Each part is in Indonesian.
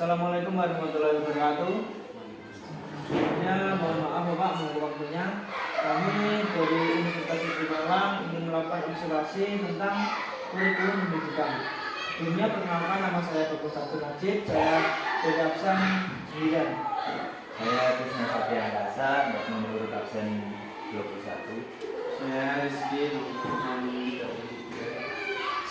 Assalamualaikum warahmatullahi wabarakatuh. Sebelumnya mohon maaf Bapak menunggu waktunya. Kami dari Universitas Negeri Malang ingin melakukan observasi tentang kurikulum pendidikan. Sebelumnya perkenalkan, nama saya Dr. Satu Najib, saya dari absen 9. Saya Krisna Satya Angkasa, menurut absen 21. Saya Rizky,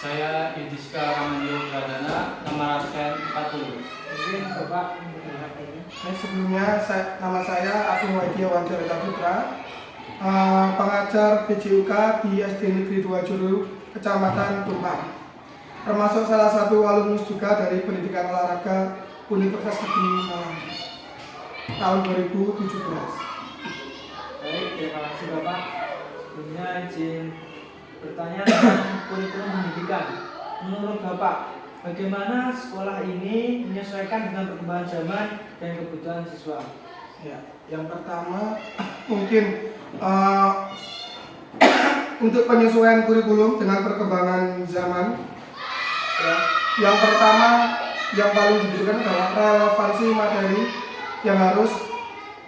saya Idiska Ramanyo Pradana, nomor absen 40. Mungkin Bapak memperkenalkan ini. Sebelumnya nama saya Agung Waidia Wanjarita Putra, pengajar PJUK di SD Negeri 2 Juru, Kecamatan Tumpang. Termasuk salah satu alumnus juga dari Pendidikan Olahraga Universitas Negeri Malang tahun 2017. Baik, terima kasih Bapak. Sebelumnya izin bertanya tentang kurikulum pendidikan. Menurut Bapak, bagaimana sekolah ini menyesuaikan dengan perkembangan zaman dan kebutuhan siswa? Ya, yang pertama mungkin untuk penyesuaian kurikulum dengan perkembangan zaman. Ya, yang pertama yang paling dibutuhkan adalah relevansi materi yang harus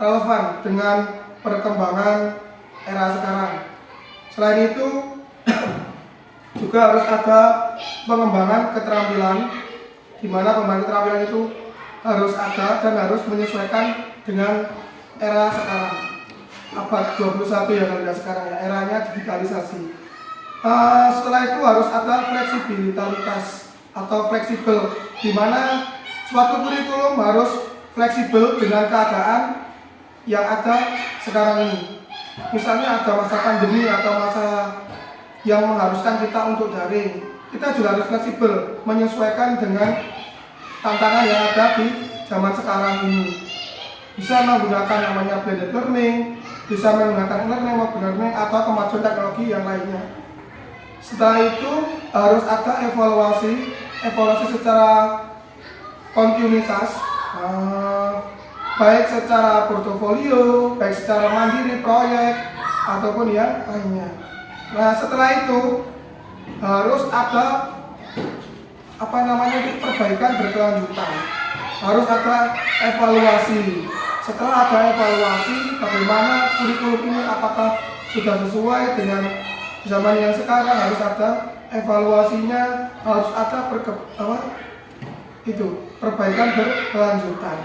relevan dengan perkembangan era sekarang. Selain itu juga harus ada pengembangan keterampilan, di mana pengembangan keterampilan itu harus ada dan harus menyesuaikan dengan era sekarang, abad 21 ya kalau sekarang ya, eranya digitalisasi. Setelah itu harus ada fleksibilitas atau fleksibel, di mana suatu kurikulum harus fleksibel dengan keadaan yang ada sekarang ini. Misalnya ada masa pandemi atau masa yang mengharuskan kita untuk daring, kita juga harus fleksibel menyesuaikan dengan tantangan yang ada di zaman sekarang ini. Bisa menggunakan namanya blended learning, bisa menggunakan learning maupun learning atau kemajuan teknologi yang lainnya. Setelah itu harus ada evaluasi secara kontinuitas, baik secara portofolio, baik secara mandiri proyek ataupun yang lainnya. Nah, setelah itu harus ada perbaikan berkelanjutan. Harus ada evaluasi. Setelah ada evaluasi, bagaimana kurikulum ini apakah sudah sesuai dengan zaman yang sekarang, harus ada evaluasinya, harus ada perbaikan berkelanjutan.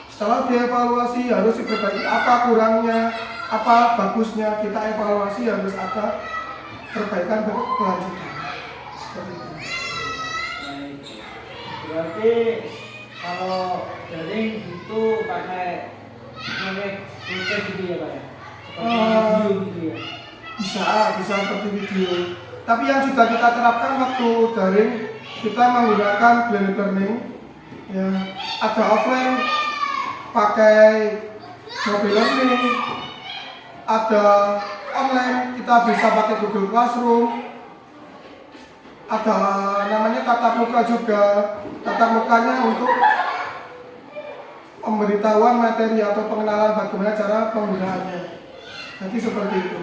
Setelah dievaluasi harus diperbaiki apa kurangnya, apa bagusnya, kita evaluasi, harus ada perbaikan berkelanjutan. Seperti itu. Baik. Berarti kalau daring itu pakai project gitu ya Pak ya? Seperti video gitu ya? Bisa seperti video. Tapi yang sudah kita terapkan waktu daring, kita menggunakan blended learning. Ya, ada offline pakai mobile learning, ada online kita bisa pakai Google Classroom, ada namanya tatap muka juga. Tatap mukanya untuk pemberitahuan materi atau pengenalan bagaimana cara penggunaannya. Jadi seperti itu.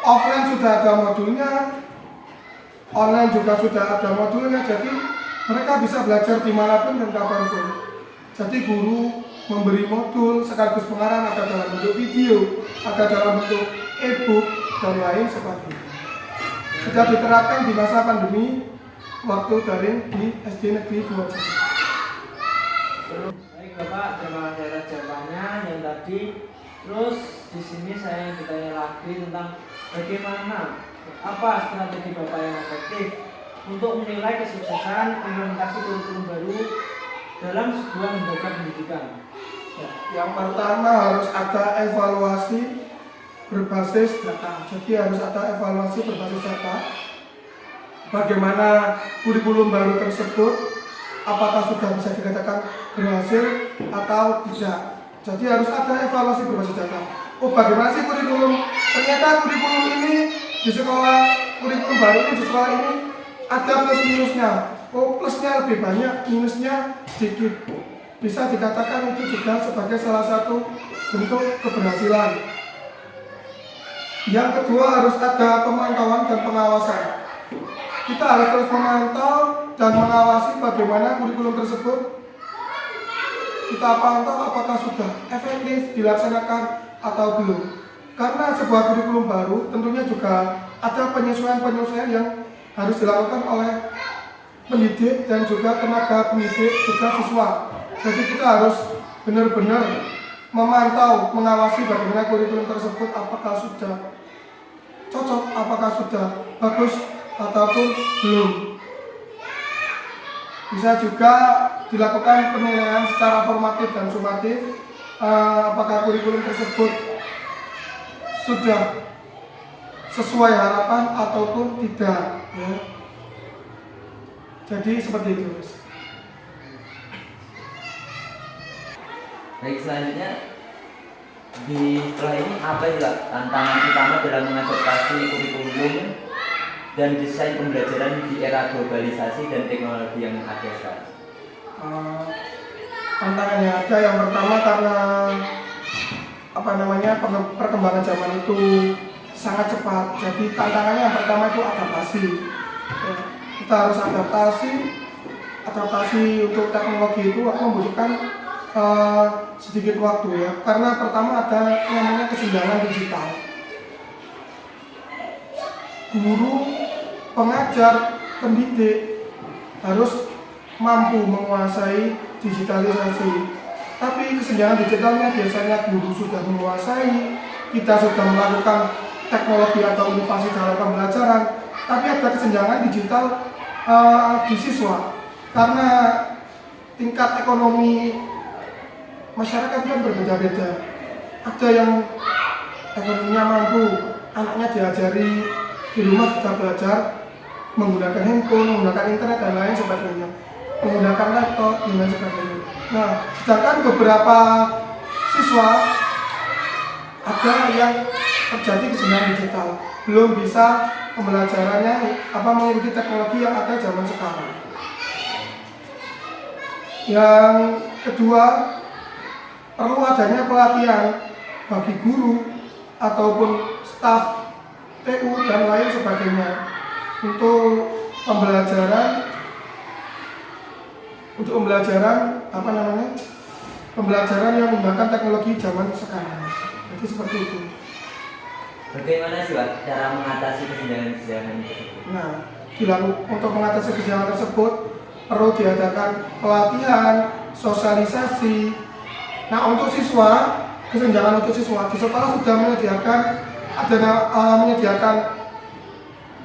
Offline sudah ada modulnya, online juga sudah ada modulnya, jadi mereka bisa belajar dimanapun dan kapanpun. Jadi guru memberi modul sekaligus pengarahan, ada dalam bentuk video, ada dalam bentuk e-book dan lain sebagainya. Sudah diterapkan di masa pandemi waktu daring di SD Negeri 2 Juru. Baik Bapak, terima kasih atas jawabannya yang tadi. Terus di sini saya ingin bertanya lagi tentang bagaimana apa strategi Bapak yang efektif untuk menilai kesuksesan implementasi kurikulum baru dalam sebuah lembaga pendidikan. Ya, yang pertama harus ada evaluasi berbasis data. Jadi harus ada evaluasi berbasis data. Bagaimana kurikulum baru tersebut, apakah sudah bisa dikatakan berhasil atau tidak. Jadi harus ada evaluasi berbasis data. Oh, bagaimana sih kurikulum? Ternyata kurikulum ini di sekolah, kurikulum baru ini di sekolah ini ada plus minusnya. Oh, plusnya lebih banyak, minusnya sedikit. Bisa dikatakan itu juga sebagai salah satu bentuk keberhasilan. Yang kedua harus ada pemantauan dan pengawasan. Kita harus terus memantau dan mengawasi bagaimana kurikulum tersebut kita pantau apakah sudah efektif dilaksanakan atau belum. Karena sebuah kurikulum baru tentunya juga ada penyesuaian-penyesuaian yang harus dilakukan oleh pendidik dan juga tenaga pendidik juga siswa. Jadi kita harus benar-benar memantau, mengawasi bagaimana kurikulum tersebut apakah sudah cocok, apakah sudah bagus ataupun belum. Bisa juga dilakukan penilaian secara formatif dan sumatif apakah kurikulum tersebut sudah sesuai harapan ataupun tidak ya. Jadi seperti itu, Mas. Baik, selanjutnya setelah ini apa juga tantangan utama dalam mengadaptasi kurikulum dan desain pembelajaran di era globalisasi dan teknologi yang ada sekarang? Tantangan yang ada yang pertama karena perkembangan zaman itu sangat cepat. Jadi tantangannya yang pertama itu adaptasi. Ya, kita harus adaptasi untuk teknologi itu membutuhkan sedikit waktu ya. Karena pertama ada namanya kesenjangan digital. Guru, pengajar, pendidik harus mampu menguasai digitalisasi. Tapi kesenjangan digitalnya biasanya guru sudah menguasai, kita sudah melakukan teknologi atau inovasi dalam pembelajaran, tapi ada kesenjangan digital di siswa karena tingkat ekonomi masyarakat kan berbeda-beda. Ada yang ekonominya mampu, anaknya diajari di rumah sudah belajar menggunakan handphone, menggunakan internet dan lain sebagainya, menggunakan laptop dan lain sebagainya. Nah, sedangkan beberapa siswa ada yang terjadi kesenjangan digital, belum bisa pembelajarannya mengikuti teknologi yang ada zaman sekarang. Yang kedua, perlu adanya pelatihan bagi guru ataupun staf TU dan lain sebagainya untuk pembelajaran yang menggunakan teknologi zaman sekarang. Jadi seperti itu. Bagaimana sih Pak cara mengatasi kesenjangan tersebut? Nah, untuk mengatasi kesenjangan tersebut perlu diadakan pelatihan, sosialisasi. Nah, untuk siswa, kesenjangan untuk siswa di sekolah sudah menyediakan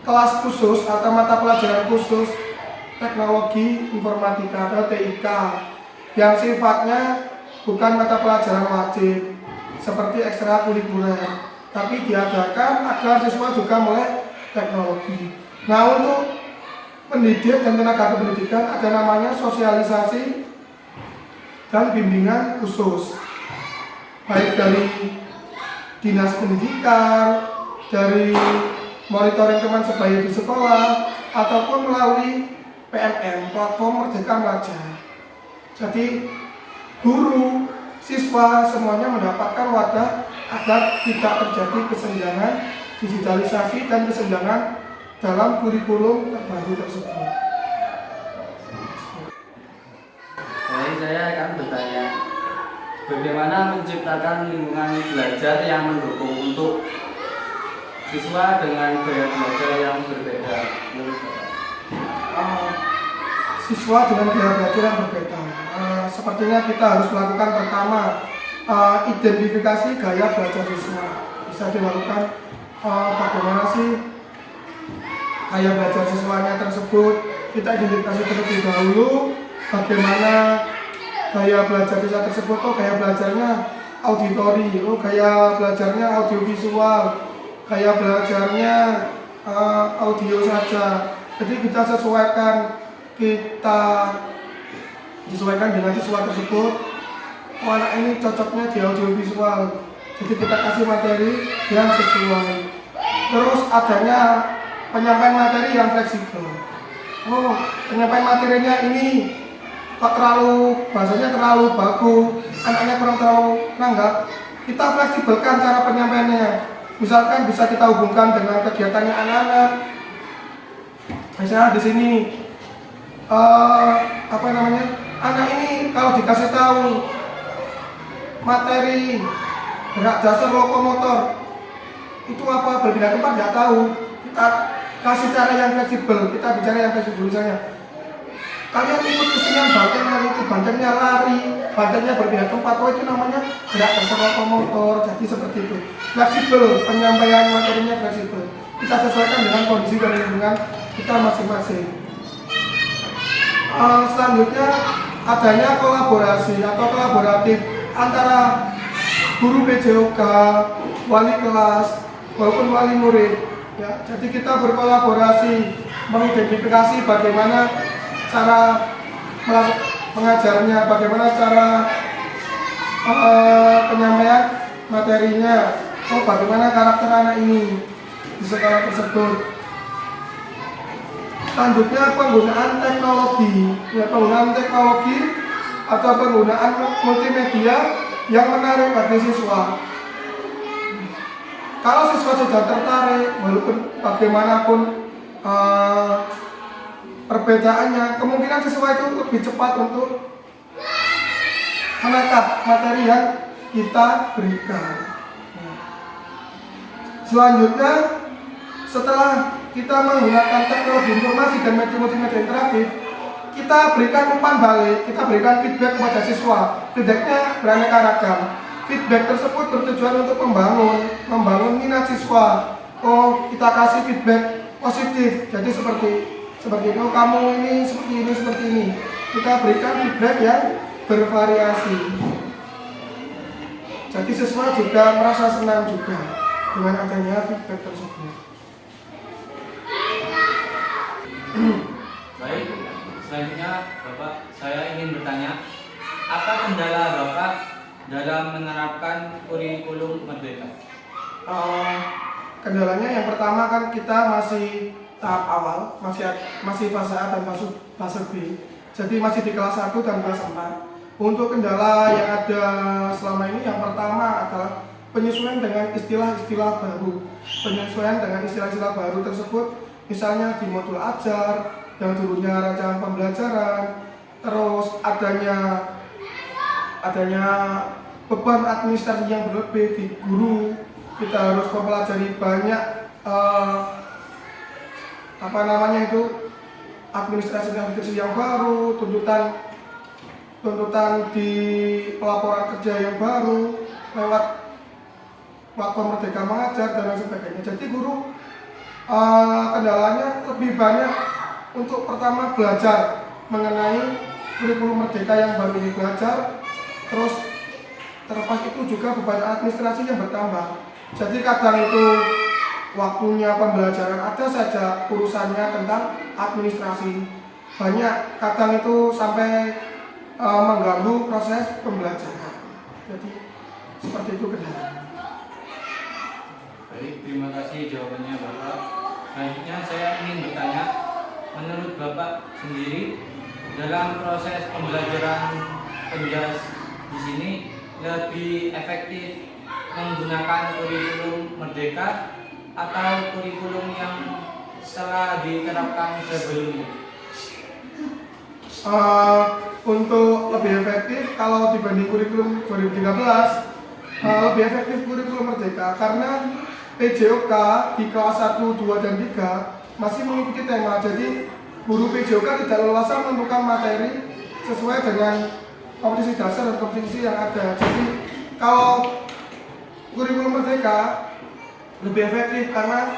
kelas khusus atau mata pelajaran khusus teknologi informatika atau TIK yang sifatnya bukan mata pelajaran wajib seperti ekstrakurikuler, tapi diadakan agar siswa juga melek teknologi. Nah, untuk pendidik dan tenaga pendidikan ada namanya sosialisasi dan bimbingan khusus, baik dari dinas pendidikan, dari monitoring teman sebaya di sekolah, ataupun melalui PMM, platform Merdeka Belajar. Jadi guru, siswa semuanya mendapatkan wadah agar tidak terjadi kesenjangan digitalisasi dan kesenjangan dalam kurikulum terbaru tersebut. Baik, saya akan bertanya, bagaimana menciptakan lingkungan belajar yang mendukung untuk siswa dengan gaya belajar yang berbeda? Siswa dengan gaya belajar yang berbeda. Sepertinya kita harus melakukan pertama identifikasi gaya belajar siswa. Bisa dilakukan bagaimana sih gaya belajar siswanya tersebut. Kita identifikasi terlebih dahulu bagaimana gaya belajar siswa tersebut. Oh, gaya belajarnya auditori, oh gaya belajarnya audiovisual, gaya belajarnya audio saja. Jadi kita sesuaikan dengan siswa tersebut. Oh, anak ini cocoknya di audiovisual, jadi kita kasih materi yang sesuai. Terus adanya penyampaian materi yang fleksibel. Oh, penyampaian materinya ini kok bahasanya terlalu baku, anaknya kurang terlalu nanggap. Kita fleksibelkan cara penyampaiannya. Misalkan bisa kita hubungkan dengan kegiatannya anak-anak. Misalnya di sini anak ini kalau dikasih tahu materi gerak dasar lokomotor itu apa, berpindah tempat nggak tahu, kita kasih cara yang fleksibel, kita bicara yang fleksibel. Misalnya kalian ikut kesenian bantengnya lari, bantengnya berpindah tempat, oh itu namanya gerak dasar lokomotor. Jadi seperti itu, fleksibel, penyampaian materinya fleksibel, kita sesuaikan dengan kondisi dan lingkungan kita masing-masing. Selanjutnya adanya kolaborasi atau kolaboratif antara guru PJOK, wali kelas maupun wali murid. Ya, jadi kita berkolaborasi mengidentifikasi bagaimana cara mengajarnya, bagaimana cara penyampaian materinya, oh bagaimana karakter anak ini di sekolah tersebut. Selanjutnya penggunaan teknologi, ya penggunaan teknologi atau penggunaan multimedia yang menarik bagi siswa. Kalau siswa sudah tertarik, walaupun bagaimanapun perbedaannya, kemungkinan siswa itu lebih cepat untuk menangkap materi yang kita berikan. Selanjutnya, setelah kita menggunakan teknologi informasi dan media interaktif, kita berikan umpan balik, kita berikan feedback kepada siswa. Feedbacknya beraneka ragam. Feedback tersebut bertujuan untuk membangun minat siswa. Oh, kita kasih feedback positif. Jadi seperti itu, kamu ini seperti ini. Kita berikan feedback yang bervariasi. Jadi siswa juga merasa senang juga dengan adanya feedback tersebut. Baik, selanjutnya Bapak, saya ingin bertanya, apa kendala Bapak dalam menerapkan kurikulum Merdeka? Kendalanya yang pertama kan kita masih tahap awal, masih fase A dan fase B. Jadi masih di kelas 1 dan kelas 4. Untuk kendala yang ada selama ini, yang pertama adalah penyesuaian dengan istilah-istilah baru. Penyesuaian dengan istilah-istilah baru tersebut, misalnya di modul ajar, yang dulunya rancangan pembelajaran, terus adanya beban administrasi yang berlebih di guru. Kita harus mempelajari banyak administrasi yang baru, tuntutan di pelaporan kerja yang baru lewat platform Merdeka Mengajar dan lain sebagainya. Jadi guru kendalanya lebih banyak untuk pertama belajar mengenai kurikulum Merdeka yang baru ini belajar, terus terlepas itu juga beban administrasi yang bertambah. Jadi kadang itu waktunya pembelajaran ada saja urusannya tentang administrasi banyak, kadang itu sampai mengganggu proses pembelajaran. Jadi seperti itu kendala. Baik, terima kasih jawabannya Bapak. Selanjutnya saya ingin bertanya, menurut Bapak sendiri dalam proses pembelajaran penjas di sini lebih efektif menggunakan kurikulum Merdeka atau kurikulum yang setelah diterapkan sebelumnya? Untuk lebih efektif, kalau dibanding kurikulum 2013, lebih efektif kurikulum Merdeka karena PJOK di kelas 1, 2, dan 3 masih mengikuti tema. Jadi guru PJOK tidak leluasa menentukan materi sesuai dengan kompetisi dasar dan kompetisi yang ada. Jadi kalau kurikulum Merdeka lebih efektif karena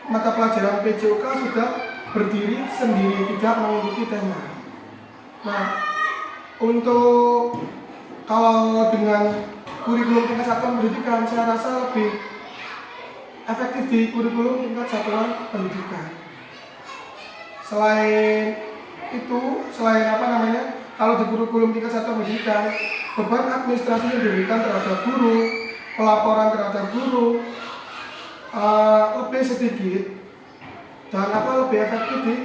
mata pelajaran PJOK sudah berdiri sendiri, tidak mengikuti tema. Nah, untuk kalau dengan kurikulum tingkat satuan pendidikan, saya rasa lebih efektif di kurikulum tingkat satuan pendidikan. Selain itu, kalau di kurikulum tingkat satuan pendidikan, beban administrasi yang diberikan terhadap guru, pelaporan terhadap guru lebih sedikit dan lebih efektif di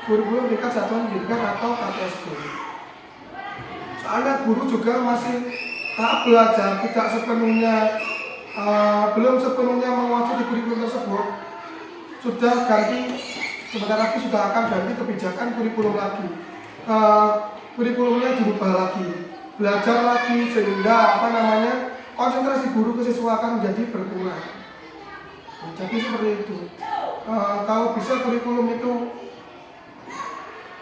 kurikulum tingkat satuan pendidikan atau KTSP. Soalnya guru juga masih tahap belajar, tidak sepenuhnya belum sepenuhnya menguasai di kurikulum tersebut. Sudah ganti, sebentar lagi sudah akan ganti kebijakan kurikulum lagi. Kurikulumnya dirubah lagi belajar lagi sehingga konsentrasi guru ke siswa akan menjadi berkurang. Nah, jadi seperti itu. Kalau bisa kurikulum itu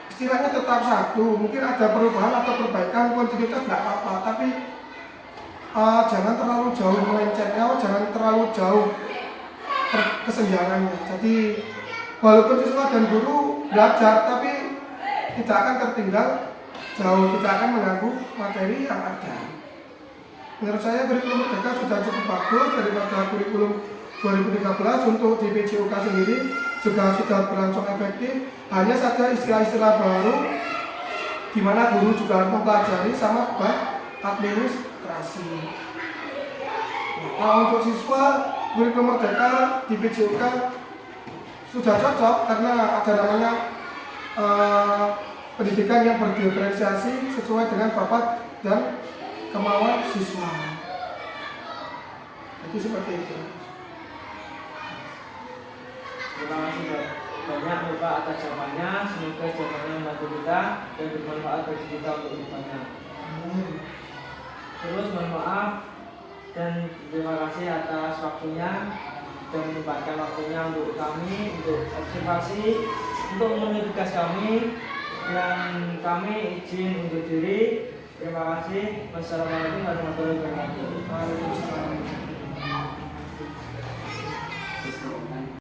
istilahnya tetap satu, mungkin ada perubahan atau perbaikan kontinuitas nggak apa-apa, tapi jangan terlalu jauh melencengnya, jangan terlalu jauh kesenjangannya. Jadi walaupun siswa dan guru belajar, tapi tidak akan tertinggal jauh, tidak akan mengganggu materi yang ada. Menurut saya kurikulum Merdeka sudah cukup bagus daripada kurikulum 2013. Untuk di PJOK sendiri juga sudah berlangsung efektif. Hanya saja istilah-istilah baru di mana guru juga harus mempelajari sama bab administrasi. Nah, untuk siswa kurikulum Merdeka di PJOK sudah cocok karena ada namanya pendidikan yang berdiferensiasi sesuai dengan bakat dan kemauan siswa. Jadi seperti itu. Terima kasih banyak Bapak atas jawabannya. Semoga jawabannya membantu kita dan bermanfaat bagi kita untuk kedepannya. Terus mohon maaf dan terima kasih atas waktunya dan menyempatkan waktunya untuk kami untuk observasi, untuk memenuhi tugas kami, dan kami izin undur diri. Terima kasih. Wassalamualaikum warahmatullahi wabarakatuh. Waalaikumsalam.